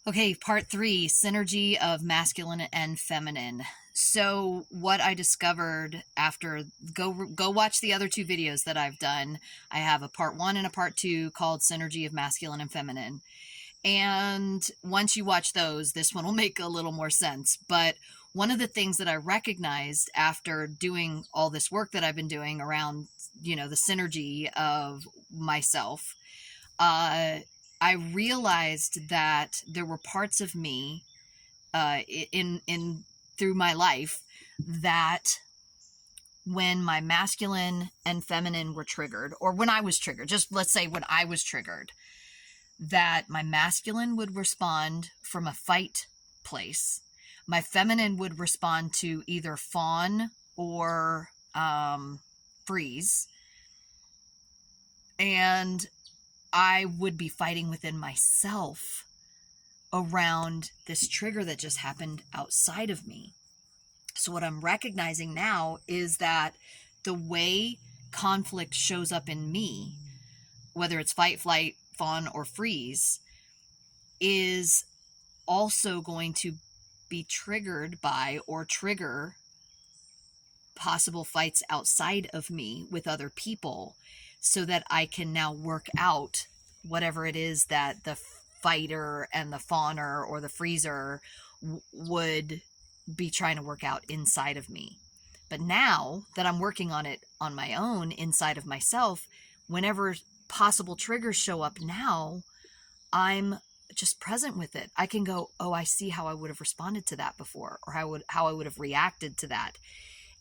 Okay, part three, synergy of masculine and feminine. So what I discovered after go watch the other two videos that I've done. I have a part one and a part two called Synergy of Masculine and Feminine. And once you watch those, this one will make a little more sense. But one of the things that I recognized after doing all this work that I've been doing around, the synergy of myself, I realized that there were parts of me in through my life that when my masculine and feminine were triggered, or when I was triggered, just let's say when I was triggered, that my masculine would respond from a fight place. My feminine would respond to either fawn or freeze. And I would be fighting within myself around this trigger that just happened outside of me. So what I'm recognizing now is that the way conflict shows up in me, whether it's fight, flight, fawn, or freeze, is also going to be triggered by or trigger possible fights outside of me with other people, so that I can now work out whatever it is that the fighter and the fawner or the freezer would be trying to work out inside of me. But now that I'm working on it on my own inside of myself, whenever possible triggers show up now, I'm just present with it. I can go, oh, I see how I would have responded to that before, or how I would have reacted to that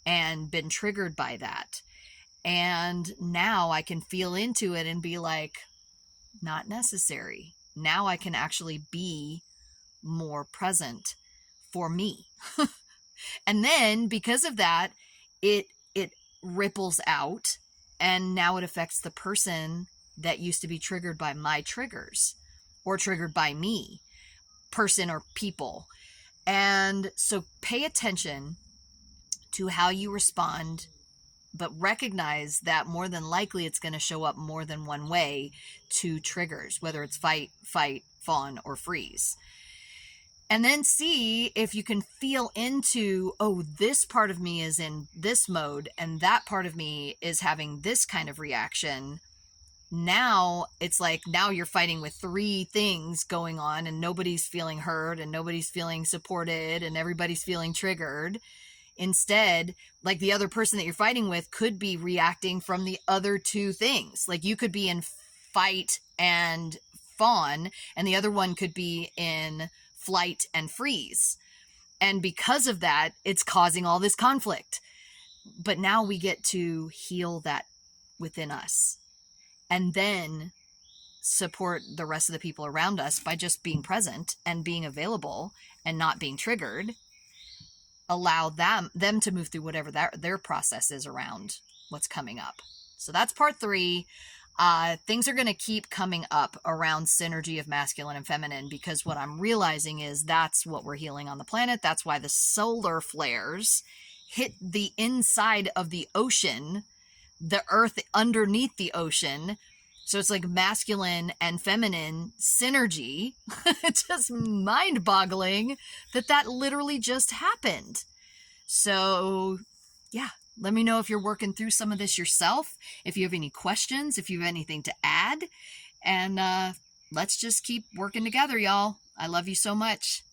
and been triggered by that. And now I can feel into it and be like, not necessary. Now I can actually be more present for me. And then because of that, it ripples out, and now it affects the person that used to be triggered by my triggers or triggered by me, person or people. And so pay attention to how you respond, but recognize that more than likely it's going to show up more than one way to triggers, whether it's fight, fawn, or freeze. And then see if you can feel into, oh, this part of me is in this mode and that part of me is having this kind of reaction. Now it's like, now you're fighting with three things going on, and nobody's feeling heard and nobody's feeling supported and everybody's feeling triggered. Instead, like, the other person that you're fighting with could be reacting from the other two things. Like, you could be in fight and fawn, and the other one could be in flight and freeze. And because of that, it's causing all this conflict. But now we get to heal that within us, and then support the rest of the people around us by just being present and being available and not being triggered. Allow them to move through whatever their process is around what's coming up. So that's part three. Things are going to keep coming up around synergy of masculine and feminine, because what I'm realizing is that's what we're healing on the planet. That's why the solar flares hit the inside of the ocean, the earth underneath the ocean. So it's like masculine and feminine synergy. It's just mind-boggling that literally just happened. So yeah, let me know if you're working through some of this yourself, if you have any questions, if you have anything to add. And let's just keep working together, y'all. I love you so much.